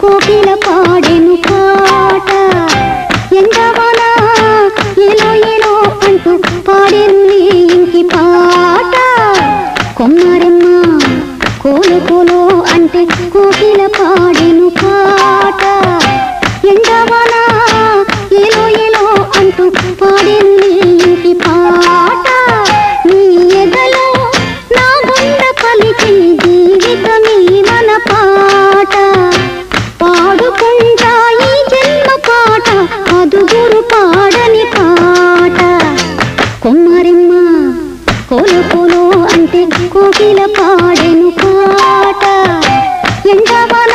కోకిల పాడెను పాట ఎండవన ఏలో ఏలో అంటూ పాడెను నీ ఇంటి పాట కొమ్మరెమ్మ కోలు కోలో అంటే కోకిల పాడెను పాట ఎండవన ఏలో ఏలో అంటూ పాడెను నీ ఇంటి పాట నీ ఎదలో నా గుండ పలికి జీవితమీ మన పాట పాడుకుంటా ఈ జన్మ పాట అదుగురు పాడని పాట కొమ్మరెమ్మ కోలు కోలో అంటే కోకిల పాడెను పాట ఎండవన